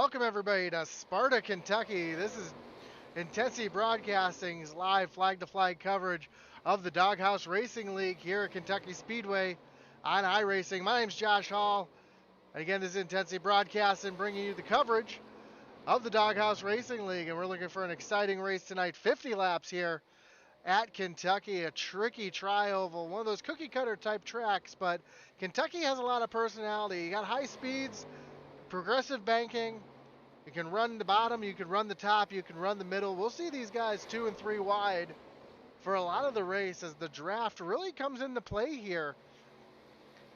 Welcome everybody to Sparta, Kentucky. This is Intensity Broadcasting's live flag-to-flag coverage of the Doghouse Racing League here at Kentucky Speedway on iRacing. My name's Josh Hall, and again, this is Intensity Broadcasting bringing you the coverage of the Doghouse Racing League, and we're looking for an exciting race tonight. 50 laps here at Kentucky, a tricky tri-oval, one of those cookie-cutter type tracks, but Kentucky has a lot of personality. You got high speeds, progressive banking. You can run the bottom, you can run the top, you can run the middle. We'll see these guys 2 and 3 wide for a lot of the race as the draft really comes into play here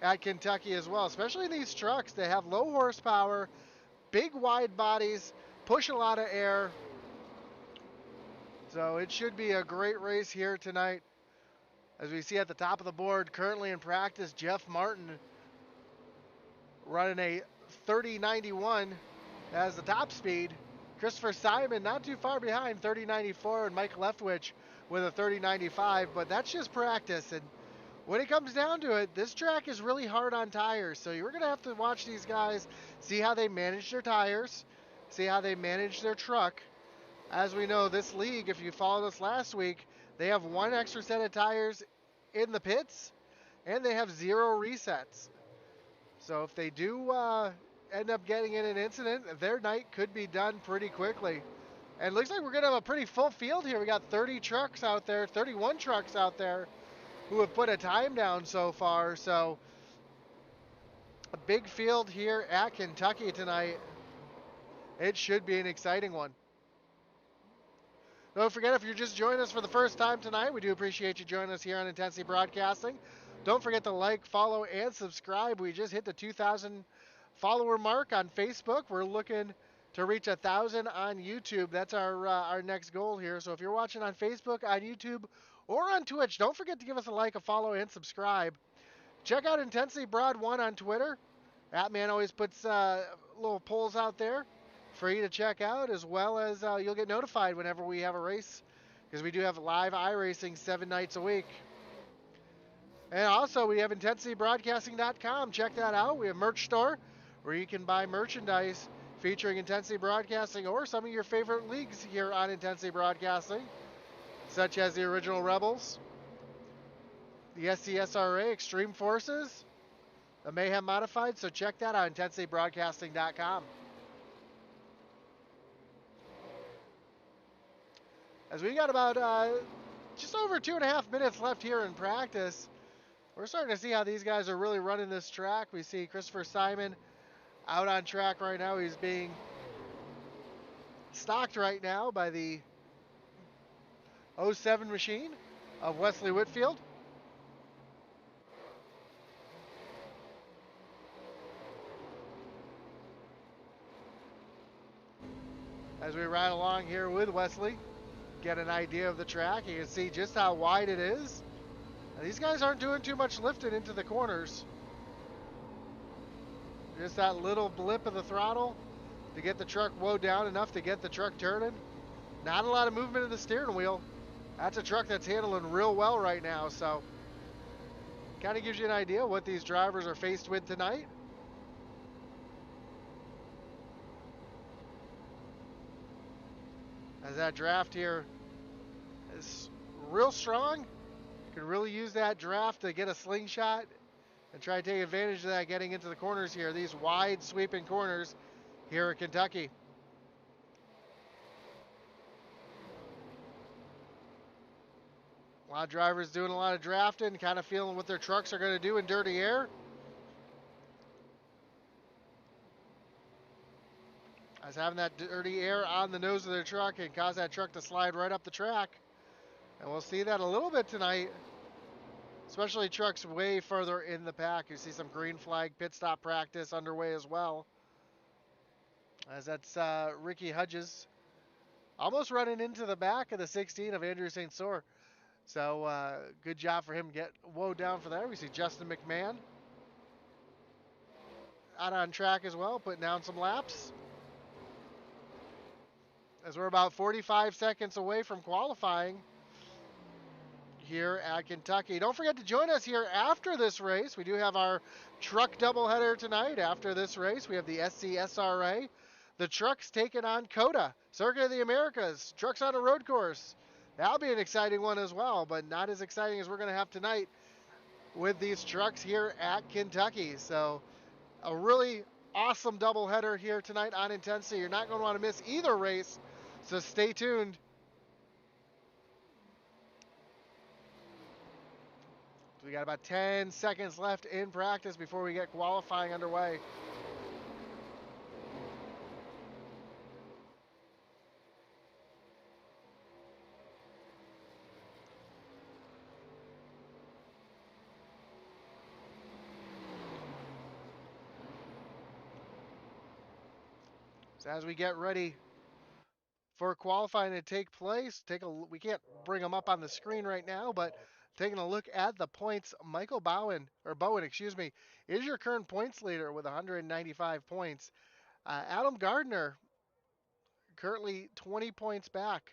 at Kentucky as well, especially these trucks. They have low horsepower, big wide bodies, push a lot of air. So it should be a great race here tonight. As we see at the top of the board, currently in practice, Jeff Martin running a 30.91 as the top speed. Christopher Simon not too far behind, 30.94, and Mike Leftwich with a 30.95, but that's just practice. And when it comes down to it, this track is really hard on tires, so you're going to have to watch these guys, see how they manage their tires, see how they manage their truck. As we know, this league, if you followed us last week, they have 1 extra set of tires in the pits, and they have 0 resets. So if they do end up getting in an incident, their night could be done pretty quickly. And it looks like we're going to have a pretty full field here. We got 30 trucks out there, 31 trucks out there who have put a time down so far. So a big field here at Kentucky tonight. It should be an exciting one. Don't forget, if you're just joining us for the first time tonight, we do appreciate you joining us here on Intensity Broadcasting. Don't forget to like, follow, and subscribe. We just hit the 2,000 follower mark on Facebook. We're looking to reach 1,000 on YouTube. That's our next goal here. So if you're watching on Facebook, on YouTube, or on Twitch, don't forget to give us a like, a follow, and subscribe. Check out Intensity Broad 1 on Twitter. That man always puts little polls out there for you to check out, as well as you'll get notified whenever we have a race, because we do have live iRacing 7 nights a week. And also, we have IntensityBroadcasting.com. Check that out. We have a merch store where you can buy merchandise featuring Intensity Broadcasting or some of your favorite leagues here on Intensity Broadcasting, such as the Original Rebels, the SCSRA, Extreme Forces, the Mayhem Modified. So check that out, IntensityBroadcasting.com. As we got about just over 2.5 minutes left here in practice, we're starting to see how these guys are really running this track. We see Christopher Simon out on track right now. He's being stocked right now by the 07 machine of Wesley Whitfield. As we ride along here with Wesley, get an idea of the track. You can see just how wide it is. Now, these guys aren't doing too much lifting into the corners. Just that little blip of the throttle to get the truck wound down enough to get the truck turning. Not a lot of movement of the steering wheel. That's a truck that's handling real well right now, so kind of gives you an idea what these drivers are faced with tonight. As that draft here is real strong. You can really use that draft to get a slingshot and try to take advantage of that getting into the corners here. These wide sweeping corners here at Kentucky. A lot of drivers doing a lot of drafting, kind of feeling what their trucks are going to do in dirty air. As having that dirty air on the nose of their truck can cause that truck to slide right up the track. And we'll see that a little bit tonight, especially trucks way further in the pack. You see some green flag pit stop practice underway as well. As that's Ricky Hudges almost running into the back of the 16 of Andrew St. Cyr. So good job for him to get woe down for there. We see Justin McMahon out on track as well, putting down some laps. As we're about 45 seconds away from qualifying here at Kentucky. Don't forget to join us here after this race. We do have our truck doubleheader tonight. After this race, we have the SCSRA, The trucks taking on Coda, Circuit of the Americas, trucks on a road course. That'll be an exciting one as well, but not as exciting as we're going to have tonight with these trucks here at Kentucky. So a really awesome doubleheader here tonight on Intensity. You're not going to want to miss either race, so stay tuned. We got about 10 seconds left in practice before we get qualifying underway. So as we get ready for qualifying to take place, we can't bring them up on the screen right now, but taking a look at the points, Michael Bowen, is your current points leader with 195 points. Adam Gardner currently 20 points back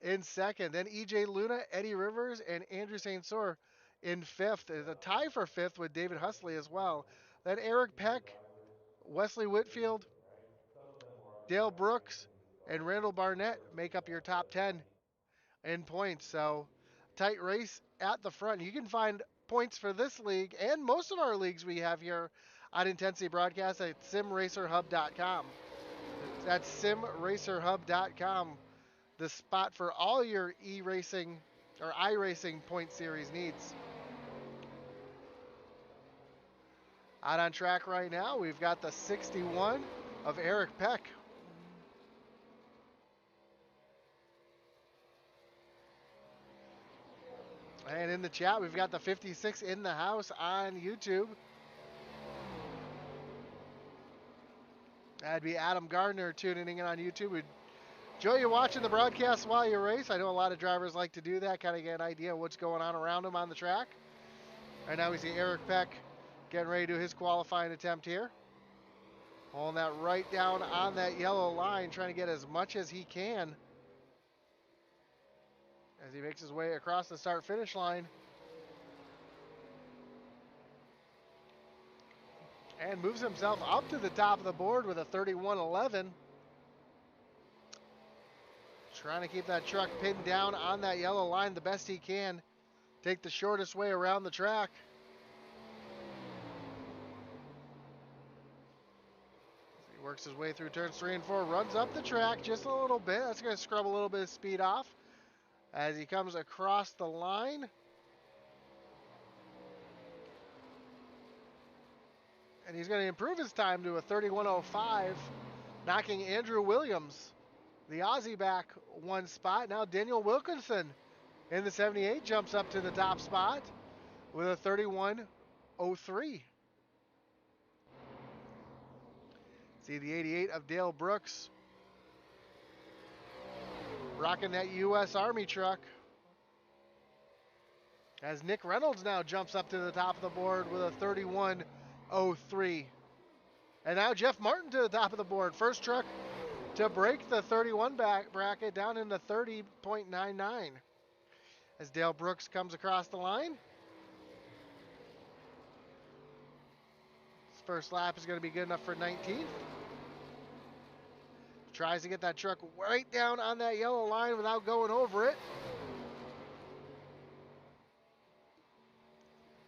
in second. Then EJ Luna, Eddie Rivers, and Andrew St. Cyr in fifth. There's a tie for fifth with David Husley as well. Then Eric Peck, Wesley Whitfield, Dale Brooks, and Randall Barnett make up your top 10 in points. So tight race at the front. You can find points for this league and most of our leagues we have here on Intensity Broadcast at simracerhub.com. That's simracerhub.com, the spot for all your e-racing or iRacing point series needs. Out on track right now, we've got the 61 of Eric Peck. And in the chat, we've got the 56 in the house on YouTube. That'd be Adam Gardner tuning in on YouTube. We'd enjoy you watching the broadcast while you race. I know a lot of drivers like to do that, kind of get an idea of what's going on around them on the track. Right now we see Eric Peck getting ready to do his qualifying attempt here. Pulling that right down on that yellow line, trying to get as much as he can as he makes his way across the start-finish line. And moves himself up to the top of the board with a 31.11. Trying to keep that truck pinned down on that yellow line the best he can. Take the shortest way around the track. He works his way through turns 3 and 4, runs up the track just a little bit. That's going to scrub a little bit of speed off as he comes across the line. And he's going to improve his time to a 31.05, knocking Andrew Williams, the Aussie, back one spot. Now Daniel Wilkerson in the 78 jumps up to the top spot with a 31.03. See the 88 of Dale Brooks rocking that U.S. Army truck. As Nick Reynolds now jumps up to the top of the board with a 31.03. And now Jeff Martin to the top of the board. First truck to break the 31 bracket down into 30.99. As Dale Brooks comes across the line. His first lap is going to be good enough for 19th. Tries to get that truck right down on that yellow line without going over it.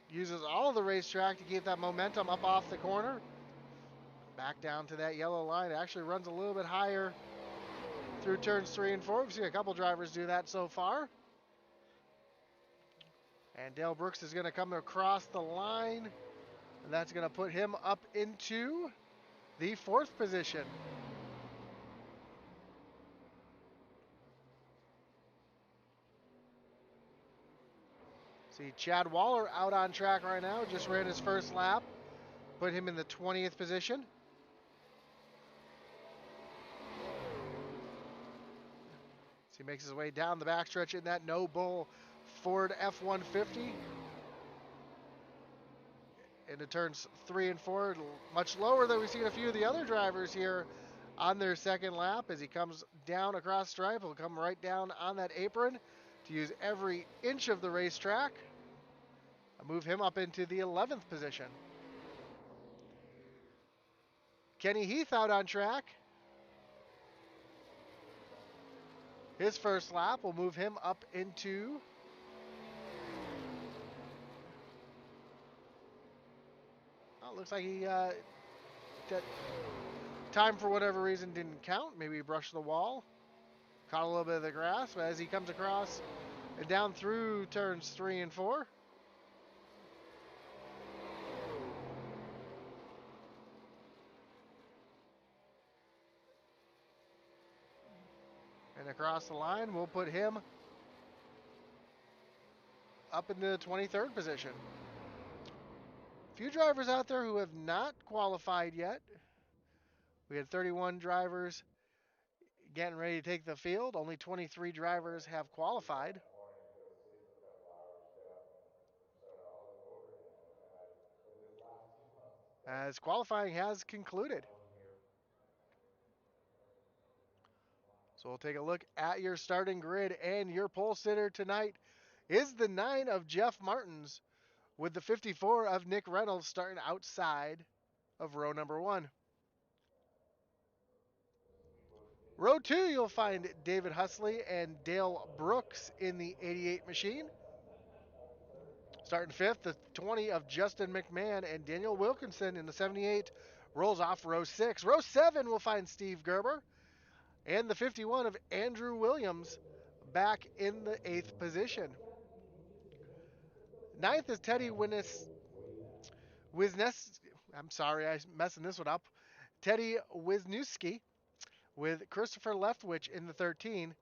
Uses all of the racetrack to keep that momentum up off the corner. Back down to that yellow line. It actually runs a little bit higher through turns 3 and 4. We've seen a couple drivers do that so far. And Dale Brooks is going to come across the line. And that's going to put him up into the 4th position. See Chad Waller out on track right now. Just ran his first lap. Put him in the 20th position. So he makes his way down the backstretch in that no bull Ford F-150. Into turns 3 and 4. Much lower than we've seen a few of the other drivers here on their second lap. As he comes down across stripe, he'll come right down on that apron to use every inch of the racetrack. I'll move him up into the 11th position. Kenny Heath out on track. His first lap will move him up into looks like he that time for whatever reason didn't count. Maybe he brushed the wall, caught a little bit of the grass, but as he comes across and down through turns 3 and 4. And across the line, we'll put him up in the 23rd position. A few drivers out there who have not qualified yet. We had 31 drivers getting ready to take the field. Only 23 drivers have qualified. As qualifying has concluded. So we'll take a look at your starting grid, and your pole sitter tonight is the 9 of Jeff Martins, with the 54 of Nick Reynolds starting outside of row number 1. Row 2, you'll find David Husley and Dale Brooks in the 88 machine. Starting 5th, the 20 of Justin McMahon and Daniel Wilkerson in the 78 rolls off row 6. Row 7 will find Steve Gerber and the 51 of Andrew Williams back in the 8th position. 9th is Teddy I'm sorry, I'm messing this one up. Teddy Wisniewski with Christopher Leftwich in the 13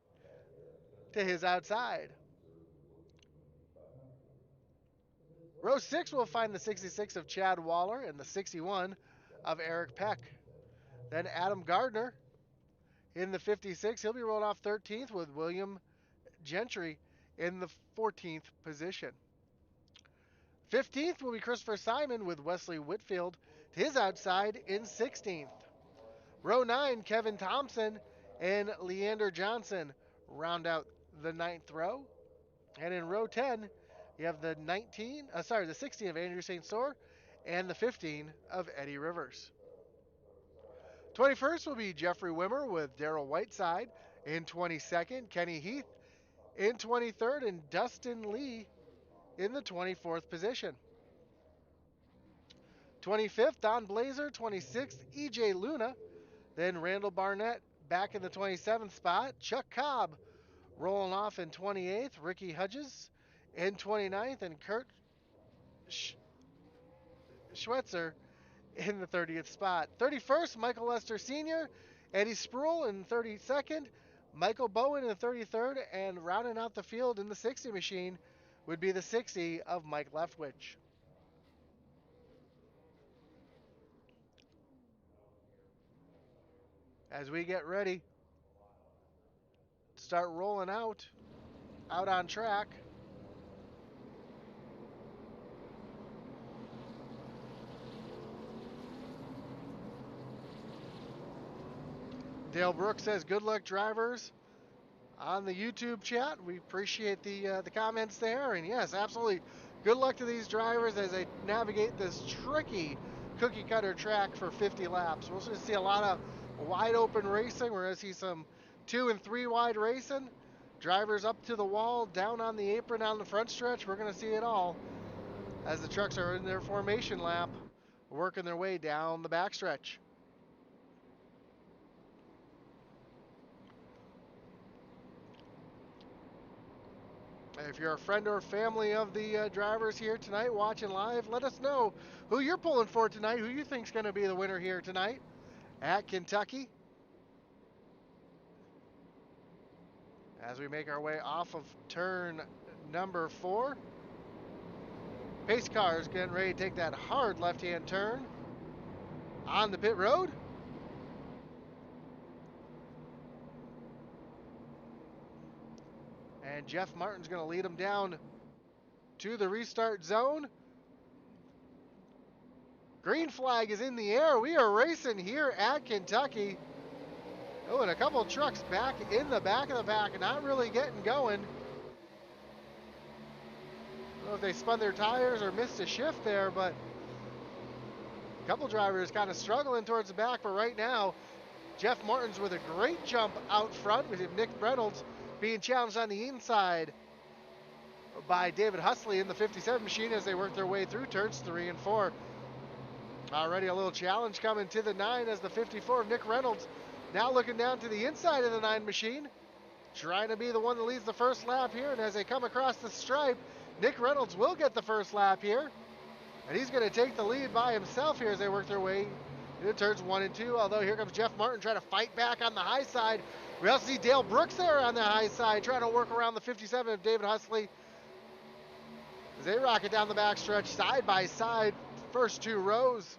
to his outside. Row 6 will find the 66 of Chad Waller and the 61 of Eric Peck. Then Adam Gardner in the 56. He'll be rolled off 13th with William Gentry in the 14th position. 15th will be Christopher Simon with Wesley Whitfield to his outside in 16th. Row 9, Kevin Thompson and Leander Johnson round out the 9th row. And in row 10, you have the 16 of Andrew St. Sour and the 15 of Eddie Rivers. 21st will be Jeffrey Wimmer with Darrell Whiteside in 22nd, Kenny Heath in 23rd, and Dustin Lee in the 24th position. 25th, Don Blazer. 26th, EJ Luna. Then Randall Barnett back in the 27th spot. Chuck Cobb rolling off in 28th. Ricky Hudges in 29th, and Kurt Schweitzer in the 30th spot. 31st, Michael Lester Sr., Eddie Spruill in 32nd, Michael Bowen in the 33rd, and rounding out the field in the 60 machine would be the 60 of Mike Leftwich. As we get ready to start rolling out on track, Dale Brooks says, good luck, drivers, on the YouTube chat. We appreciate the comments there. And yes, absolutely, good luck to these drivers as they navigate this tricky cookie cutter track for 50 laps. We'll just see a lot of wide open racing. We're going to see some 2 and 3 wide racing. Drivers up to the wall, down on the apron on the front stretch. We're going to see it all as the trucks are in their formation lap, working their way down the backstretch. If you're a friend or family of the drivers here tonight watching live, let us know who you're pulling for tonight, who you think's going to be the winner here tonight at Kentucky. As we make our way off of turn number 4, pace car is getting ready to take that hard left-hand turn on the pit road. And Jeff Martin's going to lead them down to the restart zone. Green flag is in the air. We are racing here at Kentucky. Oh, and a couple of trucks back in the back of the pack, not really getting going. I don't know if they spun their tires or missed a shift there, but A couple drivers kind of struggling towards the back, but right now, Jeff Martin's with a great jump out front with Nick Reynolds being challenged on the inside by David Husley in the 57 machine as they work their way through turns 3 and 4. Already a little challenge coming to the 9 as the 54 of Nick Reynolds now looking down to the inside of the 9 machine, trying to be the one that leads the first lap here. And as they come across the stripe, Nick Reynolds will get the first lap here. And he's going to take the lead by himself here as they work their way into turns 1 and 2. Although here comes Jeff Martin trying to fight back on the high side. We also see Dale Brooks there on the high side trying to work around the 57 of David Husley. As they rocket down the backstretch side by side, first 2 rows.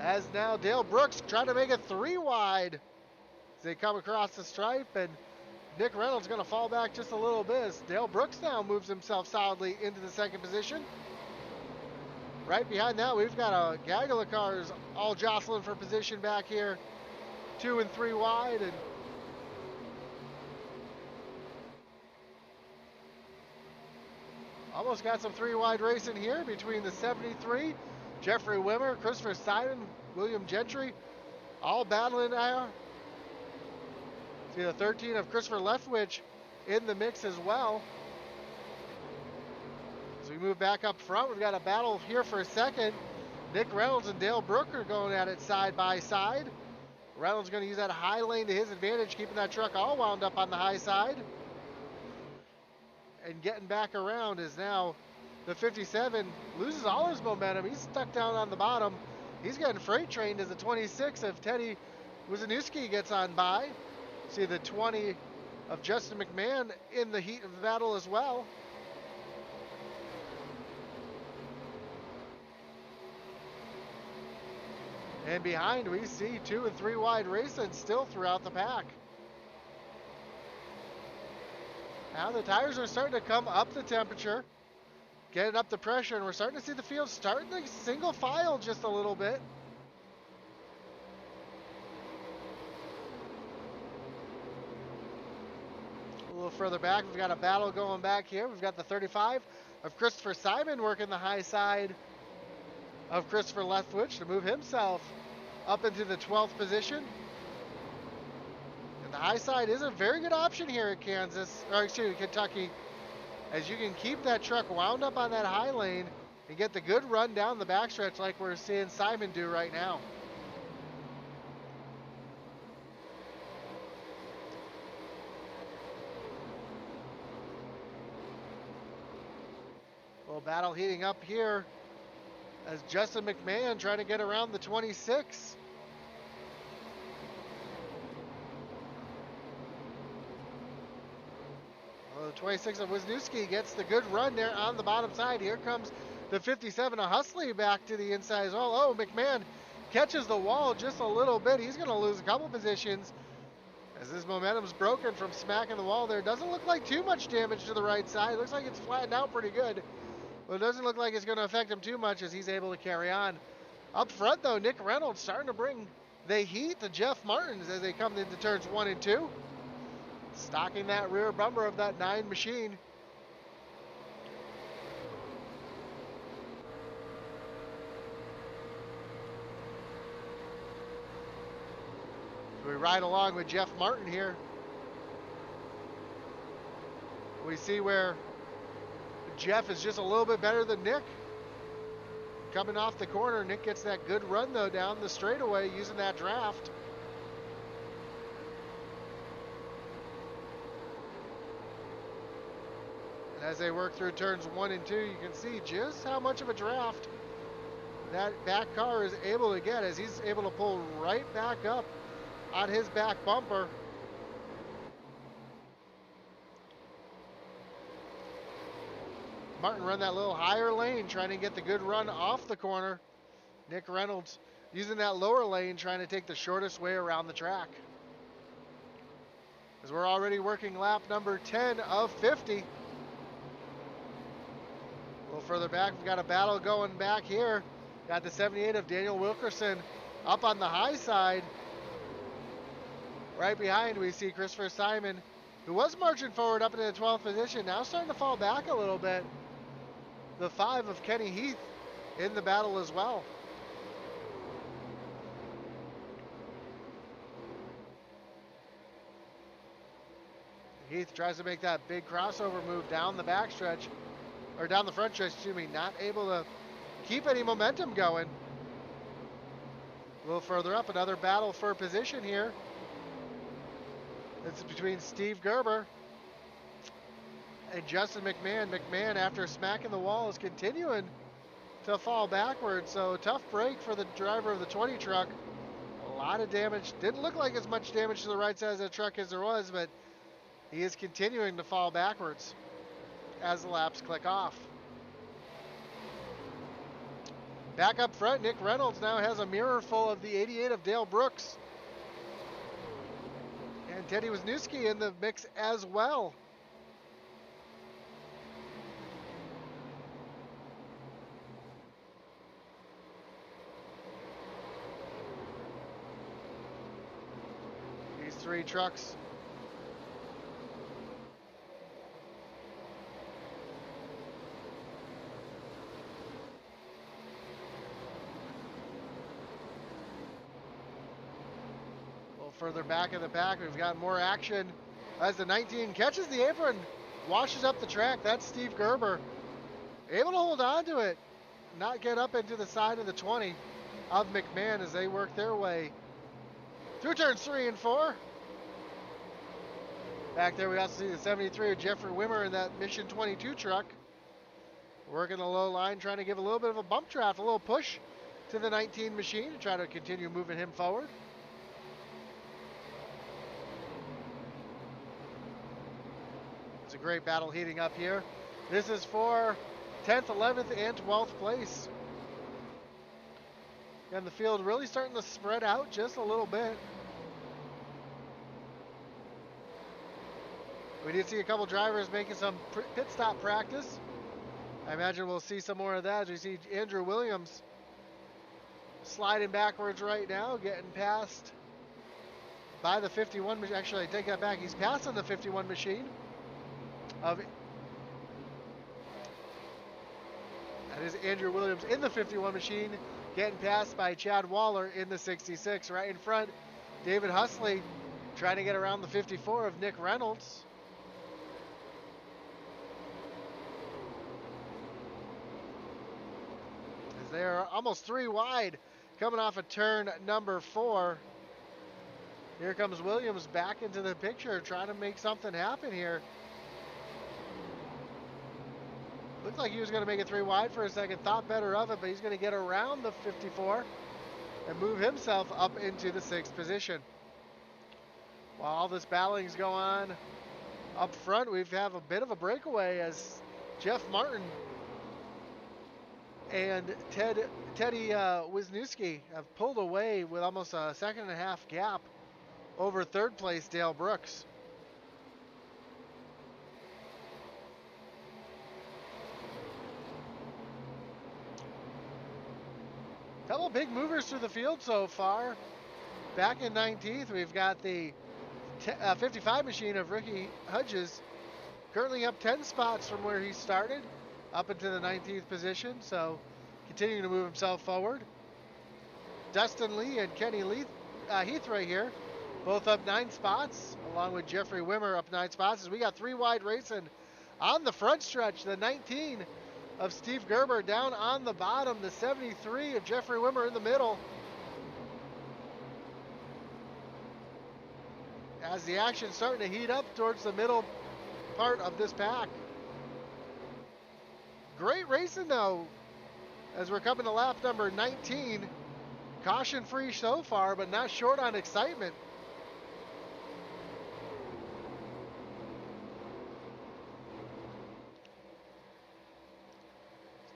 As now Dale Brooks trying to make it 3 wide as they come across the stripe, and Nick Reynolds going to fall back just a little bit as Dale Brooks now moves himself solidly into the 2nd position. Right behind that, we've got a gaggle of cars all jostling for position back here, 2 and 3 wide, and almost got some 3 wide racing here between the 73, Jeffrey Wimmer, Christopher Simon, William Gentry, all battling now. See the 13 of Christopher Leftwich in the mix as well. As we move back up front, we've got a battle here for a second. Nick Reynolds and Dale Brooks are going at it side by side. Reynolds going to use that high lane to his advantage, keeping that truck all wound up on the high side. And getting back around is now the 57 loses all his momentum. He's stuck down on the bottom. He's getting freight trained as the 26 of Teddy Wozniewski gets on by. See the 20 of Justin McMahon in the heat of the battle as well. And behind we see 2 and 3 wide racing still throughout the pack. Now the tires are starting to come up the temperature, getting up the pressure, and we're starting to see the field starting to single file just a little bit. A little further back, we've got a battle going back here. We've got the 35 of Christopher Simon working the high side of Christopher Leftwich to move himself up into the 12th position. And the high side is a very good option here at Kentucky, as you can keep that truck wound up on that high lane and get the good run down the backstretch like we're seeing Simon do right now. Little battle heating up here as Justin McMahon trying to get around the 26. Well, the 26 of Wisniewski gets the good run there on the bottom side. Here comes the 57 of Husley back to the inside as well. Oh, McMahon catches the wall just a little bit. He's going to lose a couple positions as his momentum's broken from smacking the wall there. Doesn't look like too much damage to the right side. Looks like it's flattened out pretty good. Well, it doesn't look like it's going to affect him too much as he's able to carry on. Up front, though, Nick Reynolds starting to bring the heat to Jeff Martins as they come into turns 1 and 2. Stocking that rear bumper of that 9 machine. We ride along with Jeff Martin here. We see where Jeff is just a little bit better than Nick. Coming off the corner, Nick gets that good run though down the straightaway using that draft. And as they work through turns 1 and 2, you can see just how much of a draft that back car is able to get as he's able to pull right back up on his back bumper. Martin run that little higher lane trying to get the good run off the corner. Nick Reynolds using that lower lane trying to take the shortest way around the track. As we're already working lap number 10 of 50. A little further back, we've got a battle going back here. Got the 78 of Daniel Wilkerson up on the high side. Right behind we see Christopher Simon, who was marching forward up into the 12th position, now starting to fall back a little bit. the 5 of Kenny Heath in the battle as well. Heath tries to make that big crossover move down the backstretch, or down the front stretch, excuse me, not able to keep any momentum going. A little further up, another battle for position here. It's between Steve Gerber and Justin McMahon. McMahon, after smacking the wall, is continuing to fall backwards. So tough break for the driver of the 20 truck. A lot of damage. Didn't look like as much damage to the right side of the truck as there was, but he is continuing to fall backwards as the laps click off. Back up front, Nick Reynolds now has a mirror full of the 88 of Dale Brooks. And Teddy Wisniewski in the mix as well. These 3 trucks further back in the pack. We've got more action as the 19 catches the apron, washes up the track. That's Steve Gerber, able to hold on to it, not get up into the side of the 20 of McMahon as they work their way through turns 3 and 4. Back there we also see the 73 of Jeffrey Wimmer in that Mission 22 truck, working the low line, trying to give a little bit of a bump draft, a little push to the 19 machine to try to continue moving him forward. A great battle heating up here. This is for 10th, 11th, and 12th place. And the field really starting to spread out just a little bit. We did see a couple drivers making some pit stop practice. I imagine we'll see some more of that as we see Andrew Williams sliding backwards right now, getting passed by the 51. Actually, I take that back. He's passing the 51 machine. That is Andrew Williams in the 51 machine, getting passed by Chad Waller in the 66. Right in front, David Husley trying to get around the 54 of Nick Reynolds. As they are almost 3 wide coming off of turn number 4. Here comes Williams back into the picture, trying to make something happen here. Looked like he was going to make it 3 wide for a second, thought better of it, but he's going to get around the 54 and move himself up into the 6th position. While all this battling's going on up front, we have a bit of a breakaway as Jeff Martin and Teddy Wisniewski have pulled away with almost a 1.5 second gap over 3rd place Dale Brooks. Couple big movers through the field so far. Back in 19th, we've got the 55 machine of Ricky Hudges, currently up 10 spots from where he started, up into the 19th position, so continuing to move himself forward. Dustin Lee and Kenny Heath right here, both up 9 spots, along with Jeffrey Wimmer up 9 spots. As we got 3 wide racing on the front stretch, the 19 of Steve Gerber down on the bottom, the 73 of Jeffrey Wimmer in the middle. As the action's starting to heat up towards the middle part of this pack. Great racing though, as we're coming to lap number 19. Caution free so far, but not short on excitement.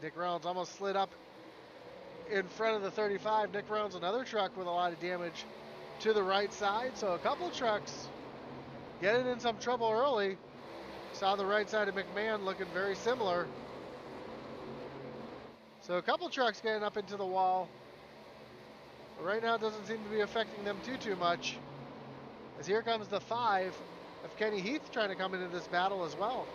Nick Reynolds almost slid up in front of the 35. Nick Reynolds, another truck with a lot of damage to the right side. So a couple trucks getting in some trouble early. Saw the right side of McMahon looking very similar. So a couple trucks getting up into the wall. But right now it doesn't seem to be affecting them too much. As here comes the 5 of Kenny Heath trying to come into this battle as well.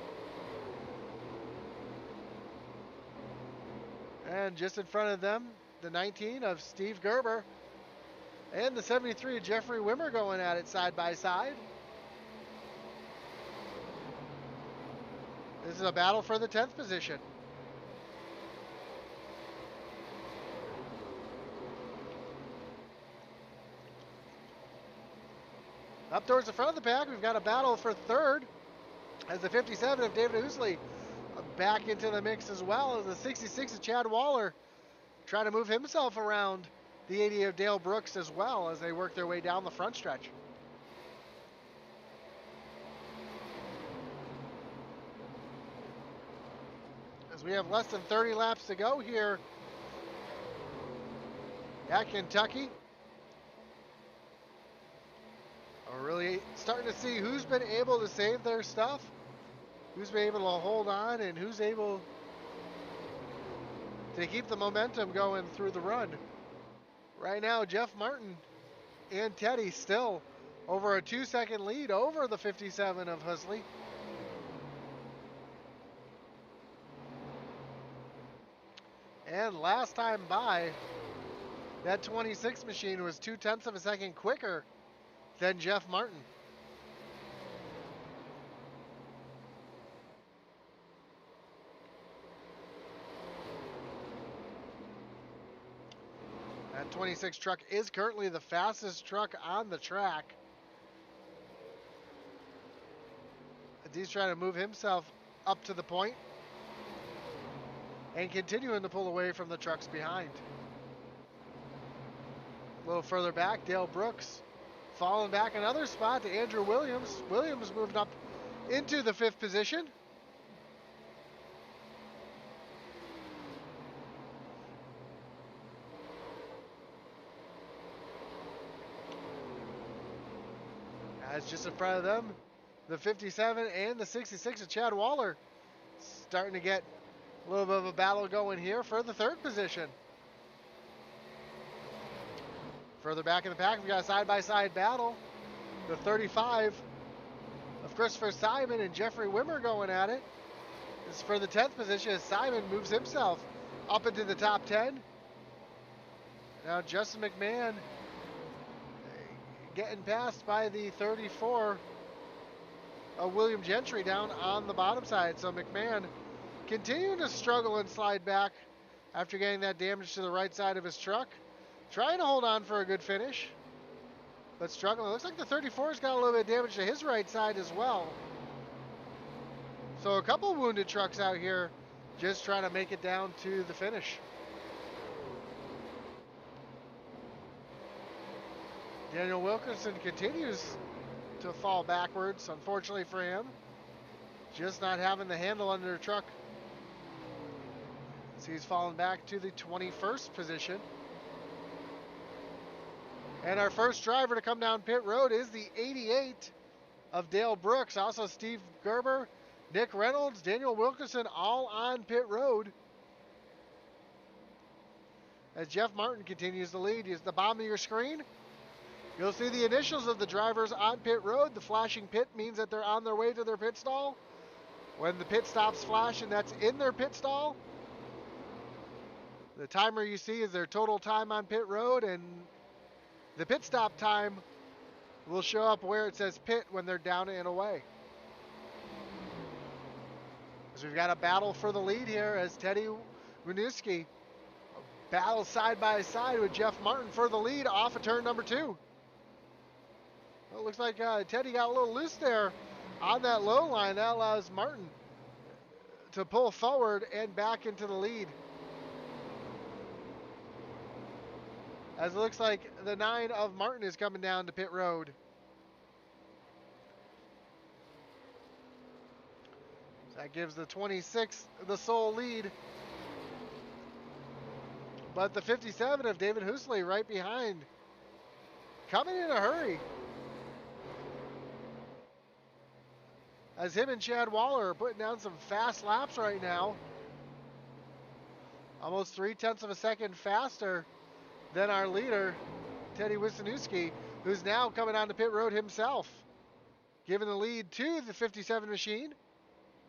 And just in front of them, the 19 of Steve Gerber and the 73 of Jeffrey Wimmer going at it side by side. This is a battle for the 10th position. Up towards the front of the pack, we've got a battle for third as the 57 of David Housley back into the mix, as well as the 66 of Chad Waller trying to move himself around the 80 of Dale Brooks as well as they work their way down the front stretch. As we have less than 30 laps to go here at Kentucky. We're really starting to see who's been able to save their stuff, who's been able to hold on, and who's able to keep the momentum going through the run. Right now, Jeff Martin and Teddy still over a 2-second lead over the 57 of Housley. And last time by, that 26 machine was 0.2 of a second quicker than Jeff Martin. That 26 truck is currently the fastest truck on the track. He's trying to move himself up to the point and continuing to pull away from the trucks behind. A little further back, Dale Brooks falling back another spot to Andrew Williams. Williams moving up into the 5th position. As just in front of them, the 57 and the 66 of Chad Waller starting to get a little bit of a battle going here for the 3rd position. Further back in the pack, we got a side-by-side battle. The 35 of Christopher Simon and Jeffrey Wimmer going at it. This is for the 10th position as Simon moves himself up into the top 10. Now Justin McMahon getting passed by the 34 of William Gentry down on the bottom side. So McMahon continuing to struggle and slide back after getting that damage to the right side of his truck. Trying to hold on for a good finish, but struggling. It looks like the 34's got a little bit of damage to his right side as well. So a couple wounded trucks out here just trying to make it down to the finish. Daniel Wilkerson continues to fall backwards, unfortunately for him. Just not having the handle under the truck. So he's fallen back to the 21st position. And our first driver to come down pit road is the 88 of Dale Brooks. Also Steve Gerber, Nick Reynolds, Daniel Wilkerson, all on pit road. As Jeff Martin continues to lead. Use the bottom of your screen. You'll see the initials of the drivers on pit road. The flashing pit means that they're on their way to their pit stall. When the pit stops flashing, that's in their pit stall. The timer you see is their total time on pit road, and the pit stop time will show up where it says pit when they're down and away. So we've got a battle for the lead here as Teddy Winooski battles side by side with Jeff Martin for the lead off of turn number 2. Well, it looks like Teddy got a little loose there on that low line. That allows Martin to pull forward and back into the lead. As it looks like the 9 of Martin is coming down to pit road. So that gives the 26 the sole lead. But the 57 of David Housley right behind. Coming in a hurry. As him and Chad Waller are putting down some fast laps right now. Almost 0.3 of a second faster than our leader, Teddy Wisniewski, who's now coming on to pit road himself, giving the lead to the 57 machine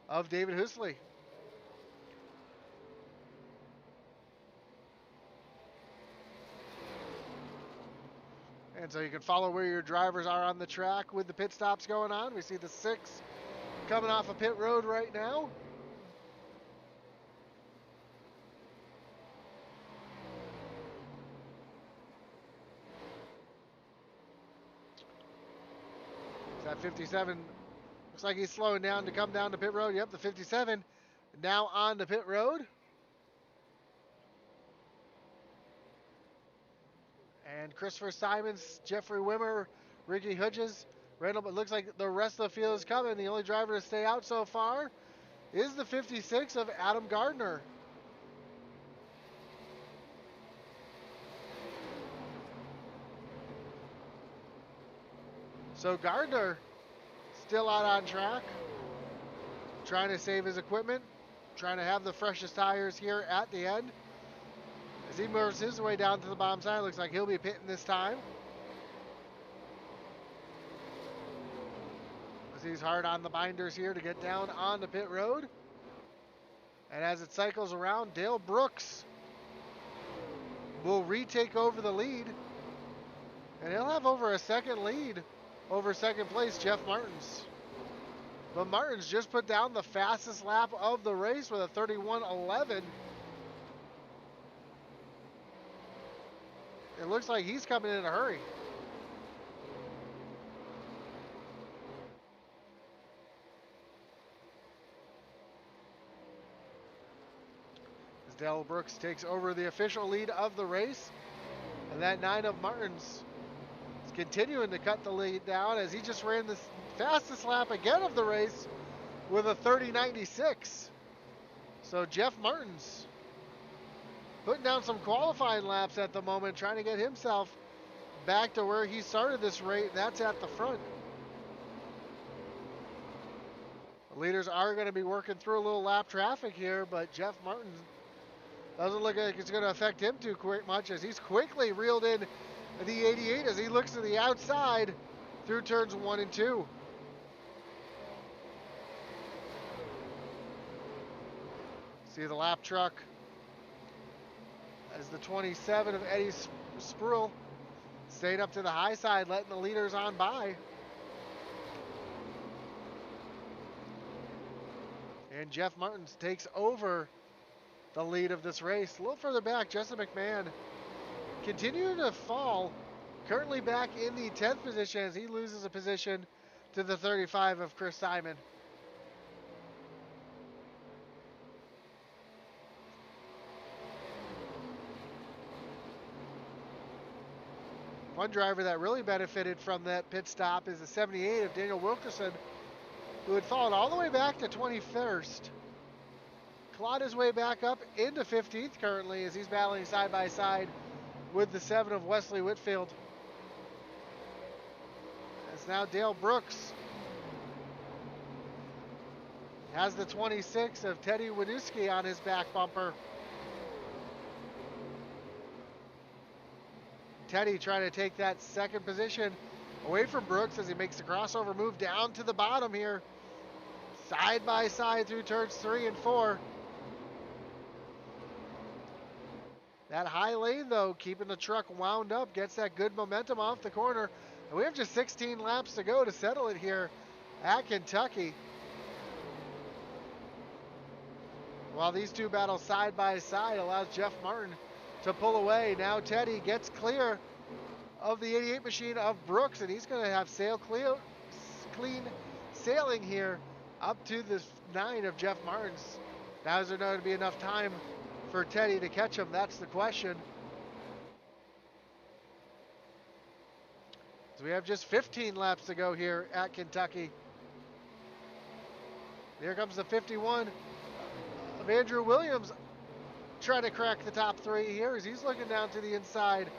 of David Housley. And so you can follow where your drivers are on the track with the pit stops going on. We see the 6 coming off of pit road right now. So that 57 looks like he's slowing down to come down to pit road. Yep, the 57 now on the pit road. And Christopher Simons, Jeffrey Wimmer, Ricky Hodges, Randall, but it looks like the rest of the field is coming. The only driver to stay out so far is the 56 of Adam Gardner. So Gardner still out on track, trying to save his equipment, trying to have the freshest tires here at the end. As he moves his way down to the bottom side, looks like he'll be pitting this time. As he's hard on the binders here to get down on the pit road. And as it cycles around, Dale Brooks will retake over the lead. And he'll have over a second lead over second place, Jeff Martins. But Martins just put down the fastest lap of the race with a 31:11. It looks like he's coming in a hurry. As Dale Brooks takes over the official lead of the race. And that 9 of Martins is continuing to cut the lead down as he just ran the fastest lap again of the race with a 30:96. So Jeff Martins putting down some qualifying laps at the moment, trying to get himself back to where he started this race. That's at the front. The leaders are going to be working through a little lap traffic here, but Jeff Martin doesn't look like it's going to affect him too much as he's quickly reeled in the 88 as he looks to the outside through turns 1 and 2. See the lap truck as the 27 of Eddie Spruill stayed up to the high side, letting the leaders on by. And Jeff Martins takes over the lead of this race. A little further back, Justin McMahon continuing to fall, currently back in the 10th position as he loses a position to the 35 of Chris Simon. One driver that really benefited from that pit stop is the 78 of Daniel Wilkerson, who had fallen all the way back to 21st. Clawed his way back up into 15th currently as he's battling side by side with the 7 of Wesley Whitfield. As now Dale Brooks has the 26 of Teddy Winooski on his back bumper. Teddy trying to take that second position away from Brooks as he makes the crossover move down to the bottom here. Side by side through turns 3 and 4. That high lane though, keeping the truck wound up, gets that good momentum off the corner. And we have just 16 laps to go to settle it here at Kentucky. While these two battle side by side, allows Jeff Martin to pull away. Now Teddy gets clear of the 88 machine of Brooks, and he's going to have clean sailing here up to the 9 of Jeff Martins. Now is there going to be enough time for Teddy to catch him? That's the question. So we have just 15 laps to go here at Kentucky. Here comes the 51 of Andrew Williams, trying to crack the top 3 here as he's looking down to the inside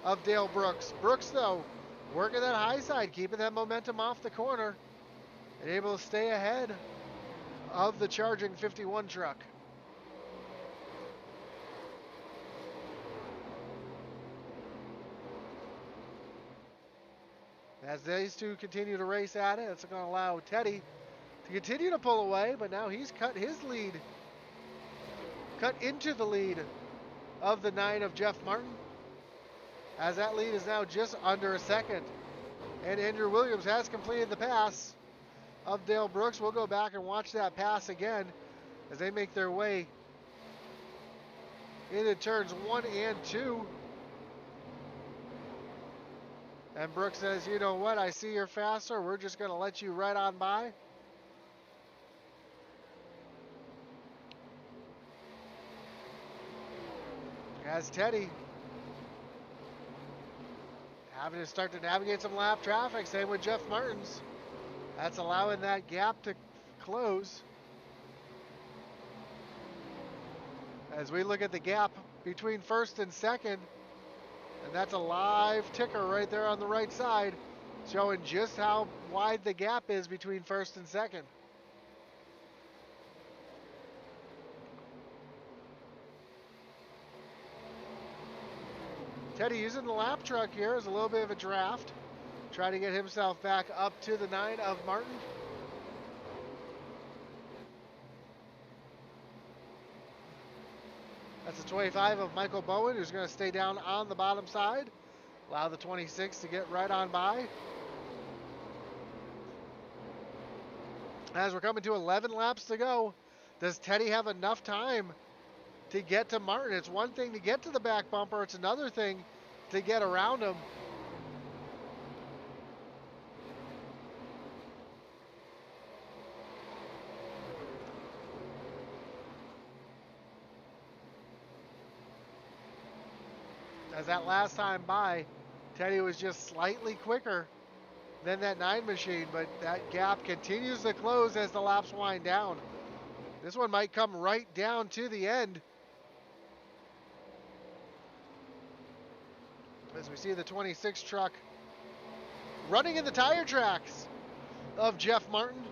of Dale Brooks. Brooks, though, working that high side, keeping that momentum off the corner, and able to stay ahead of the charging 51 truck. As these two continue to race at it, it's going to allow Teddy to continue to pull away, but now he's cut his lead, cut into the lead of the 9 of Jeff Martin. as that lead is now just under a second. And Andrew Williams has completed the pass of Dale Brooks. We'll go back and watch that pass again as they make their way into turns 1 and 2. And Brooks says, you know what, I see you're faster. We're just going to let you right on by. As Teddy having to start to navigate some lap traffic. Same with Jeff Martins. That's allowing that gap to close. As we look at the gap between first and second, and that's a live ticker right there on the right side, showing just how wide the gap is between first and second. Teddy using the lap truck here as a little bit of a draft. Trying to get himself back up to the 9 of Martin. That's the 25 of Michael Bowen, who's going to stay down on the bottom side. Allow the 26 to get right on by. As we're coming to 11 laps to go, does Teddy have enough time to get to Martin? It's one thing to get to the back bumper. It's another thing to get around him. As that last time by, Teddy was just slightly quicker than that 9 machine, but that gap continues to close as the laps wind down. This one might come right down to the end. As we see the 26 truck running in the tire tracks of Jeff Martin.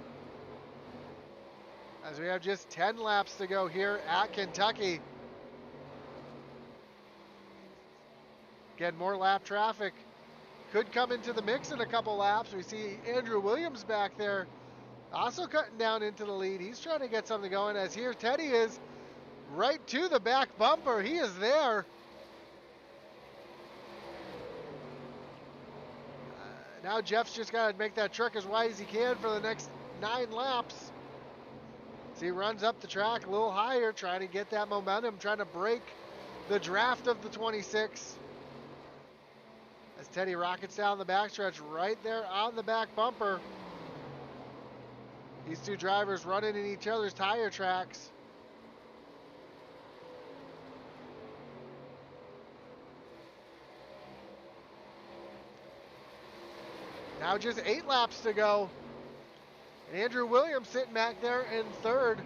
As we have just 10 laps to go here at Kentucky. Again, more lap traffic could come into the mix in a couple laps. We see Andrew Williams back there also cutting down into the lead. He's trying to get something going, as here Teddy is right to the back bumper. He is there. Now Jeff's just got to make that truck as wide as he can for the next 9 laps. So he runs up the track a little higher, trying to get that momentum, trying to break the draft of the 26. As Teddy rockets down the backstretch right there on the back bumper. These two drivers running in each other's tire tracks. Now just 8 laps to go. And Andrew Williams sitting back there in third.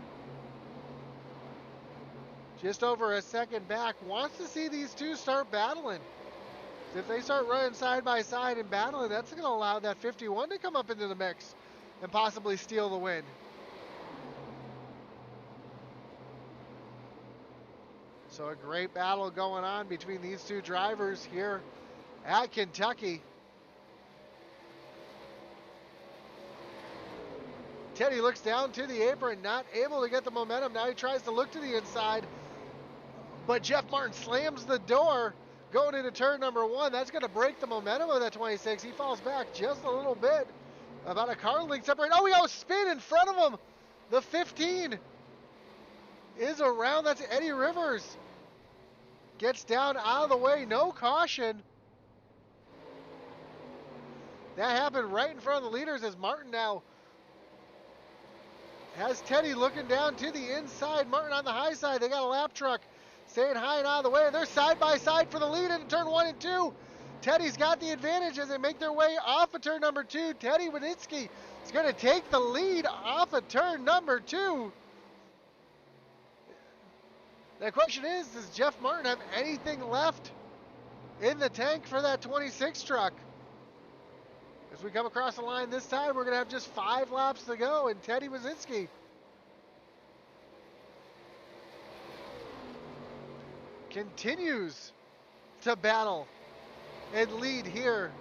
Just over a second back. Wants to see these two start battling. If they start running side by side and battling, that's going to allow that 51 to come up into the mix and possibly steal the win. So a great battle going on between these two drivers here at Kentucky. Teddy looks down to the apron, not able to get the momentum. Now he tries to look to the inside, but Jeff Martin slams the door going into turn number 1. That's going to break the momentum of that 26. He falls back just a little bit, about a car length separate. Oh, we got a spin in front of him. The 15 is around. That's Eddie Rivers. Gets down out of the way, no caution. That happened right in front of the leaders as Martin now has Teddy looking down to the inside. Martin on the high side. They got a lap truck staying high and out of the way. And they're side by side for the lead in turn 1 and 2. Teddy's got the advantage as they make their way off of turn number 2. Teddy Winitsky is going to take the lead off of turn number 2. The question is, does Jeff Martin have anything left in the tank for that 26 truck? As we come across the line this time, we're going to have just 5 laps to go, and Teddy Winitsky continues to battle and lead here.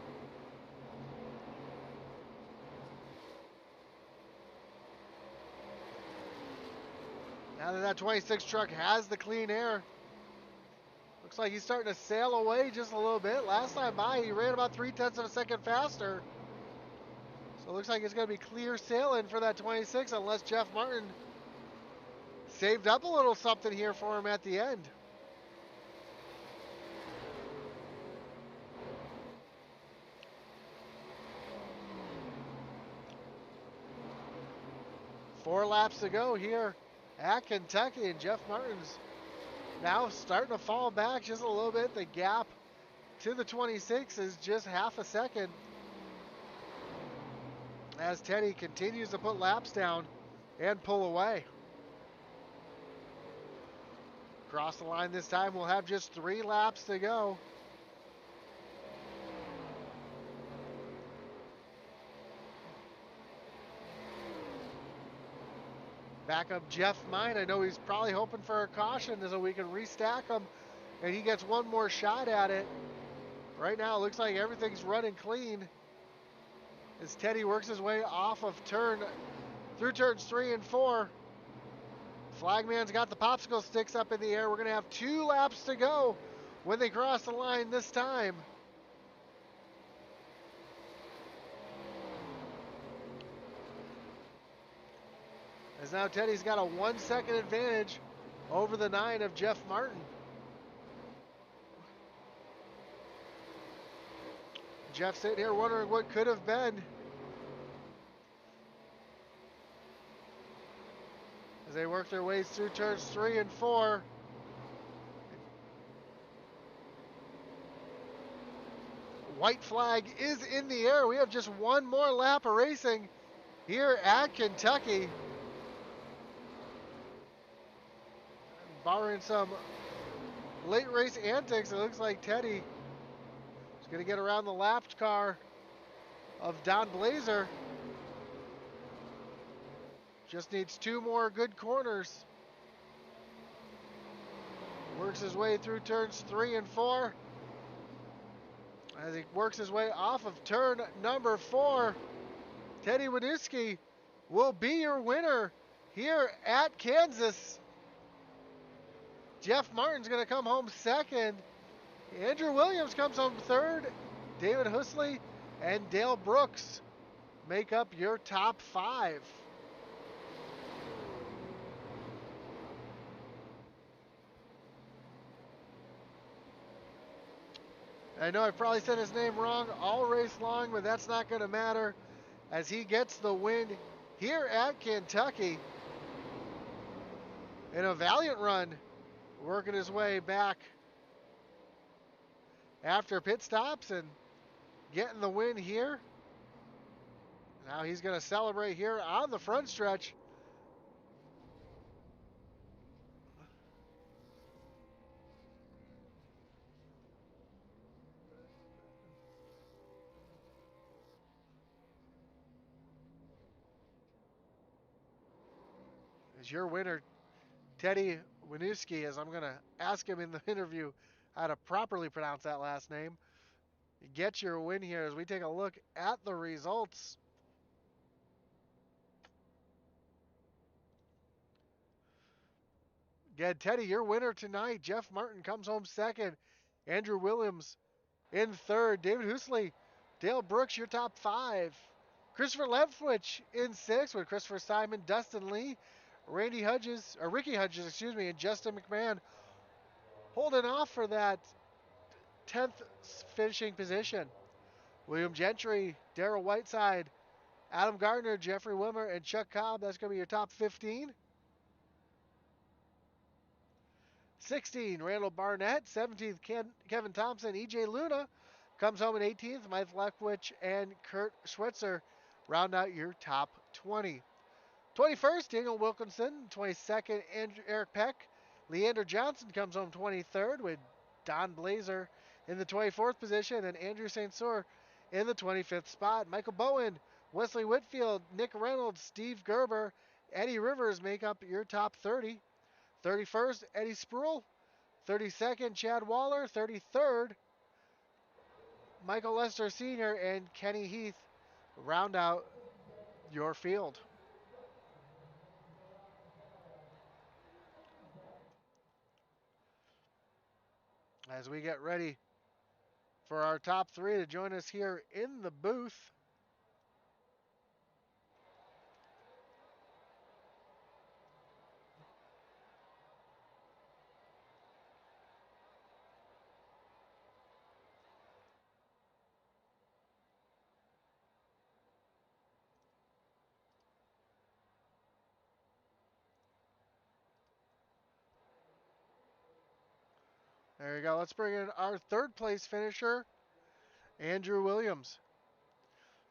Now that 26 truck has the clean air, Looks like he's starting to sail away just a little bit. Last time by, he ran about 0.3 of a second faster. So it looks like it's going to be clear sailing for that 26 unless Jeff Martin saved up a little something here for him at the end. Four laps to go here at Kentucky, and Jeff Martin's now starting to fall back just a little bit. The gap to the 26 is just half a second as Teddy continues to put laps down and pull away. Across the line this time, we'll have just 3 laps to go. Back up Jeff Mine. I know he's probably hoping for a caution so we can restack him and he gets one more shot at it. Right now it looks like everything's running clean as Teddy works his way off of through turns 3 and 4. Flagman's got the popsicle sticks up in the air. We're going to have 2 laps to go when they cross the line this time. As now Teddy's got a 1 second advantage over the 9 of Jeff Martin. Jeff sitting here wondering what could have been. As they work their ways through turns 3 and 4. White flag is in the air. We have just one more lap of racing here at Kentucky. Barring some late race antics, it looks like Teddy is going to get around the lapped car of Don Blazer. Just needs 2 more good corners. Works his way through turns 3 and 4. As he works his way off of turn number 4, Teddy Wisniewski will be your winner here at Kansas. Jeff Martin's going to come home second. Andrew Williams comes home third. David Husley and Dale Brooks make up your top 5. I know I probably said his name wrong all race long, but that's not going to matter as he gets the win here at Kentucky in a valiant run, working his way back after pit stops and getting the win here. Now he's going to celebrate here on the front stretch. As your winner, Teddy Wisniewski, as I'm going to ask him in the interview how to properly pronounce that last name. You get your win here as we take a look at the results. Again, Teddy, your winner tonight. Jeff Martin comes home second. Andrew Williams in third. David Husley, Dale Brooks, your top 5. Christopher Lefwich in 6th with Christopher Simon, Dustin Lee, Ricky Hudges, and Justin McMahon holding off for that 10th finishing position. William Gentry, Darrell Whiteside, Adam Gardner, Jeffrey Wimmer, and Chuck Cobb. That's going to be your top 15. 16, Randall Barnett. 17th, Kevin Thompson. EJ Luna comes home in 18th. Mike Lefwich and Kurt Schwitzer round out your top 20. 21st, Daniel Wilkerson. 22nd, Eric Peck. Leander Johnson comes home 23rd with Don Blazer in the 24th position and Andrew St. Cyr in the 25th spot. Michael Bowen, Wesley Whitfield, Nick Reynolds, Steve Gerber, Eddie Rivers make up your top 30. 31st, Eddie Spruill. 32nd, Chad Waller. 33rd, Michael Lester Sr. and Kenny Heath round out your field. as we get ready for our top three to join us here in the booth. There you go. Let's bring in our third place finisher, Andrew Williams.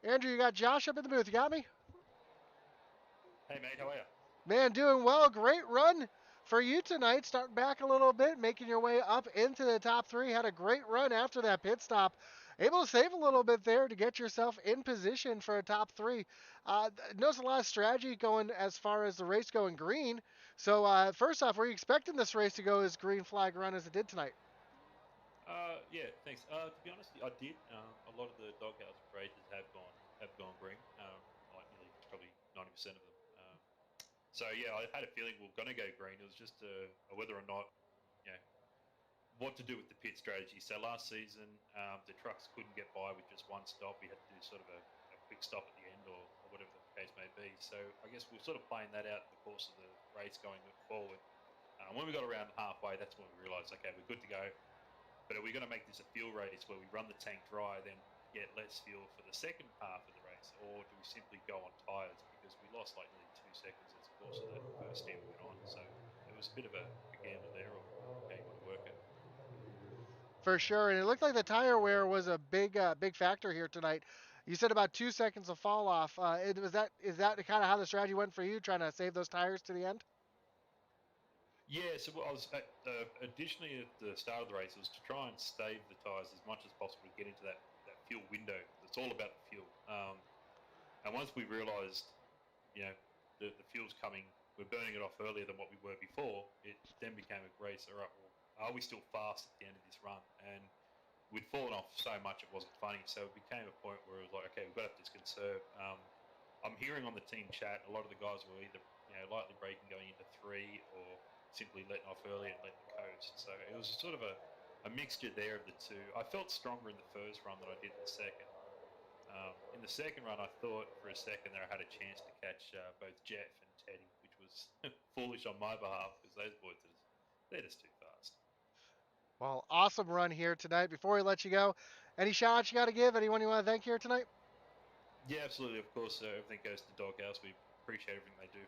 Andrew, you got Josh up in the booth. You got me? Hey mate, how are you? Man, doing well. Great run for you tonight. Starting back a little bit, making your way up into the top three. Had a great run after that pit stop. Able to save a little bit there to get yourself in position for a top three. Notice a lot of strategy going as far as the race going green. So first off, were you expecting this race to go as green flag run as it did tonight? Yeah, thanks. To be honest, I did. A lot of the Doghouse races have gone green. Like nearly probably 90% of them. So yeah, I had a feeling we were going to go green. It was just whether or not, you know, what to do with the pit strategy. So last season, the trucks couldn't get by with just one stop. We had to do sort of a quick stop at the end, or whatever the case may be. So I guess we're sort of playing that out in the course of the race going forward. When we got around halfway, that's when we realised, okay, we're good to go. But are we going to make this a fuel race where we run the tank dry, then get less fuel for the second half of the race, or do we simply go on tyres? Because we lost like nearly 2 seconds as the course of that first stint went on. So it was a bit of a gamble there, or how you want to work it. For sure, and it looked like the tire wear was a big factor here tonight. You said about 2 seconds of fall off. Is that kind of how the strategy went for you, trying to save those tires to the end? Yeah, so I was additionally at the start of the race was to try and save the tyres as much as possible to get into that fuel window. It's all about the fuel. And once we realised, you know, the fuel's coming, we're burning it off earlier than what we were before, it then became a race. All right, well, are we still fast at the end of this run? And we'd fallen off so much it wasn't funny. So it became a point where it was like, okay, we've got to have this conserve. I'm hearing on the team chat, a lot of the guys were either lightly braking going into three, or simply letting off early and letting the coast. So it was sort of a mixture there of the two. I felt stronger in the first run than I did in the second. In the second run, I thought for a second there I had a chance to catch both Jeff and Teddy, which was foolish on my behalf because those boys they're just too fast. Well, awesome run here tonight. Before we let you go, any shout outs you got to give? Anyone you want to thank here tonight? Yeah, absolutely. Of course, everything goes to Doghouse. We appreciate everything they do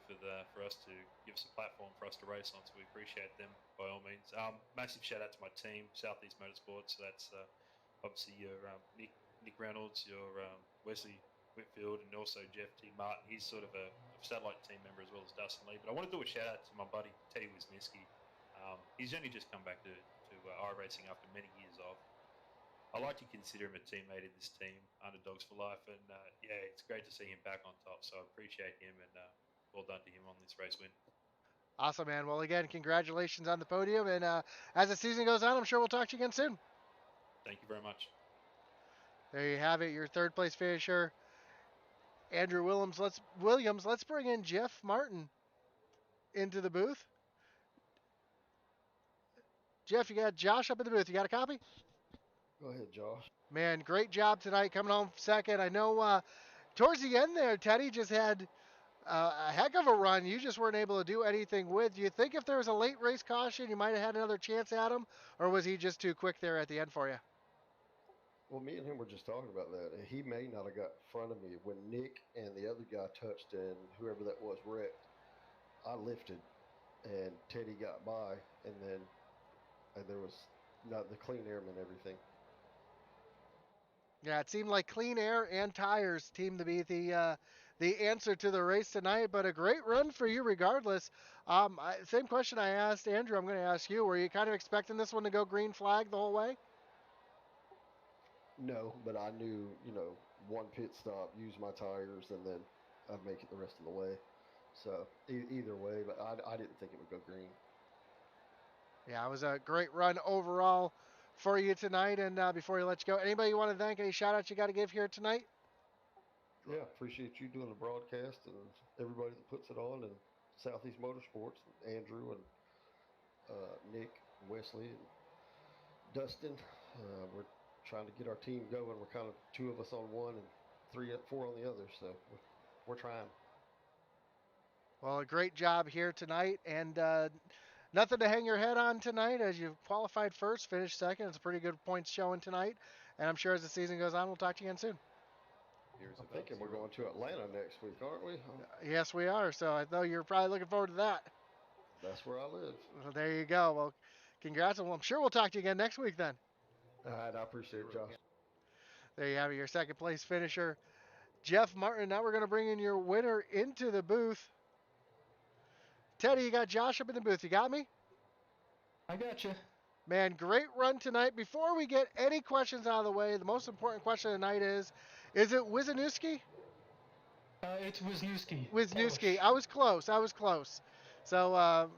for us to give us a platform for us to race on. So we appreciate them by all means. Massive shout out to my team, Southeast Motorsports. So that's obviously your Nick Reynolds, your Wesley Whitfield, and also Jeff T. Martin. He's sort of a satellite team member as well as Dustin Lee. But I want to do a shout out to my buddy Teddy Wisniewski. He's only just come back to iRacing after many years off. I like to consider him a teammate in this team, Underdogs for Life, and yeah, it's great to see him back on top. So I appreciate him, and well done to him on this race win. Awesome, man. Well, again, congratulations on the podium. And as the season goes on, I'm sure we'll talk to you again soon. Thank you very much. There you have it, your third place finisher, Andrew Williams. Let's bring in Jeff Martin into the booth. Jeff, you got Josh up in the booth. You got a copy? Go ahead, Josh. Man, great job tonight coming home second. I know towards the end there, Teddy just had a heck of a run. You just weren't able to do anything with. Do you think if there was a late race caution, you might have had another chance at him, or was he just too quick there at the end for you? Well, me and him were just talking about that. He may not have got in front of me when Nick and the other guy touched and whoever that was wrecked. I lifted and Teddy got by, and then there was not the clean airman and everything. Yeah, it seemed like clean air and tires seemed to be the answer to the race tonight. But a great run for you, regardless. Same question I asked Andrew. I'm going to ask you. Were you kind of expecting this one to go green flag the whole way? No, but I knew, one pit stop, use my tires, and then I'd make it the rest of the way. So either way, but I didn't think it would go green. Yeah, it was a great run overall for you tonight. And before we let you go, anybody you want to thank? Any shout outs you got to give here tonight? Yeah, appreciate you doing the broadcast and everybody that puts it on, and Southeast Motorsports, and Andrew and Nick, and Wesley, and Dustin. We're trying to get our team going. We're kind of two of us on one and four on the other. So we're trying. Well, a great job here tonight, and nothing to hang your head on tonight as you've qualified first, finished second. It's a pretty good points showing tonight, and I'm sure as the season goes on, we'll talk to you again soon. I'm thinking we're going to Atlanta next week, aren't we? Yes, we are. So I know you're probably looking forward to that. That's where I live. Well, there you go. Well, congrats, and I'm sure we'll talk to you again next week then. All right, I appreciate it, Josh. There you have it, your second place finisher, Jeff Martin. Now we're going to bring in your winner into the booth. Teddy, you got Josh up in the booth. You got me? I got you. Man, great run tonight. Before we get any questions out of the way, the most important question of the night is it Wisniewski? It's Wisniewski. Wisniewski. I was close. So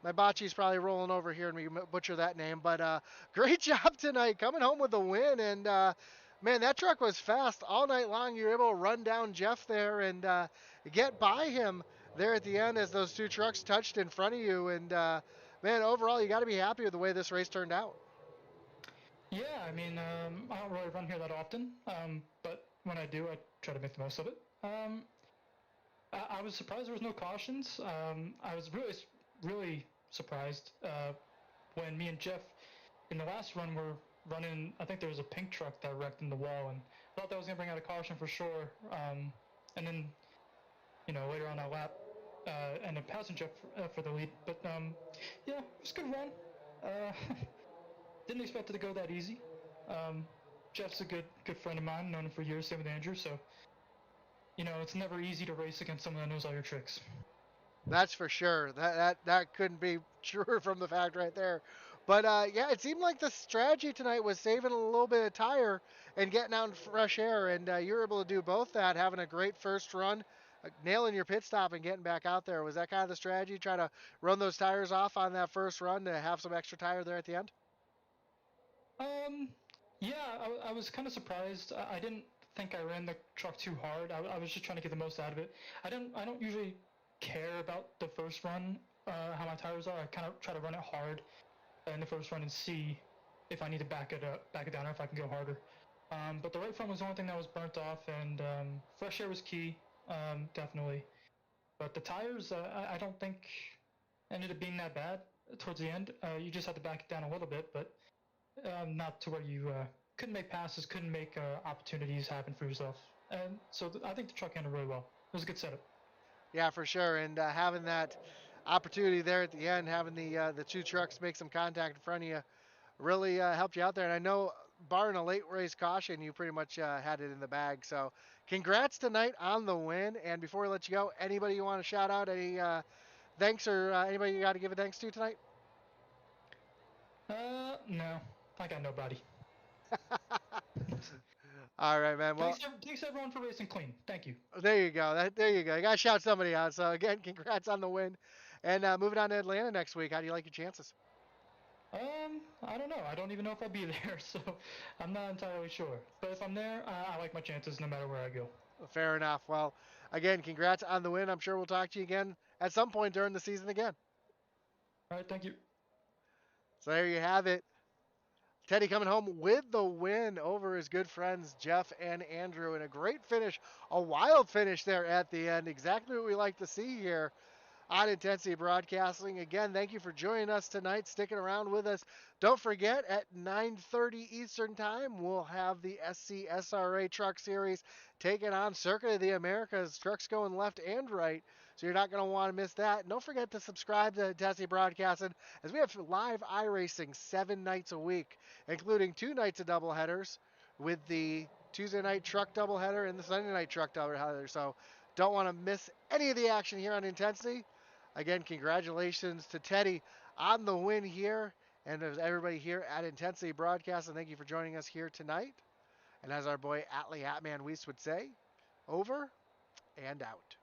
my bocce's probably rolling over here and we butcher that name. But great job tonight, coming home with a win. And man, that truck was fast all night long. You were able to run down Jeff there and get by him there at the end as those two trucks touched in front of you. And man, overall, you got to be happy with the way this race turned out. Yeah, I mean, I don't really run here that often, but when I do, I try to make the most of it. I was surprised there was no cautions. I was really surprised when me and Jeff in the last run were running. I think there was a pink truck that wrecked in the wall, and thought that was gonna bring out a caution for sure. And then, later on that lap, ended up passing Jeff for the lead. But yeah, it was a good run. Didn't expect it to go that easy. Jeff's a good friend of mine, known him for years, same with Andrew, so it's never easy to race against someone that knows all your tricks. That's for sure. That couldn't be truer from the fact right there. But yeah, it seemed like the strategy tonight was saving a little bit of tire and getting out in fresh air, and you were able to do both that, having a great first run, nailing your pit stop and getting back out there. Was that kind of the strategy, try to run those tires off on that first run to have some extra tire there at the end? Yeah, I was kind of surprised. I didn't think I ran the truck too hard. I was just trying to get the most out of it. I don't usually care about the first run, how my tires are. I kind of try to run it hard in the first run and see if I need to back it down, or if I can go harder. But the right front was the only thing that was burnt off, and fresh air was key, definitely. But the tires, I don't think ended up being that bad towards the end. You just had to back it down a little bit, but not to where you couldn't make passes, couldn't make opportunities happen for yourself. And so I think the truck handled really well. It was a good setup. Yeah, for sure. And having that opportunity there at the end, having the two trucks make some contact in front of you, really helped you out there. And I know, barring a late race caution, you pretty much had it in the bag. So congrats tonight on the win. And before we let you go, anybody you want to shout out, any thanks, or anybody you got to give a thanks to tonight? No, I got nobody. All right, man. Well, thanks everyone for racing clean. Thank you. there you go. There you go. You got to shout somebody out. So again, congrats on the win. And moving on to Atlanta next week, how do you like your chances? I don't know. I don't even know if I'll be there, so I'm not entirely sure. But if I'm there, I like my chances no matter where I go. Fair enough. Well, again, congrats on the win. I'm sure we'll talk to you again at some point during the season again. All right, thank you. So there you have it. Teddy coming home with the win over his good friends Jeff and Andrew, and a great finish, a wild finish there at the end. Exactly what we like to see here on Intensity Broadcasting. Again, thank you for joining us tonight, sticking around with us. Don't forget, at 9:30 Eastern Time, we'll have the SCSRA Truck Series taking on Circuit of the Americas. Trucks going left and right, so you're not going to want to miss that. And don't forget to subscribe to Intensity Broadcasting, as we have live iRacing 7 nights a week, including 2 nights of doubleheaders with the Tuesday night truck doubleheader and the Sunday night truck doubleheader. So don't want to miss any of the action here on Intensity. Again, congratulations to Teddy on the win here, and as everybody here at Intensity Broadcasting, thank you for joining us here tonight. And as our boy Atlee Atman Weiss would say, over and out.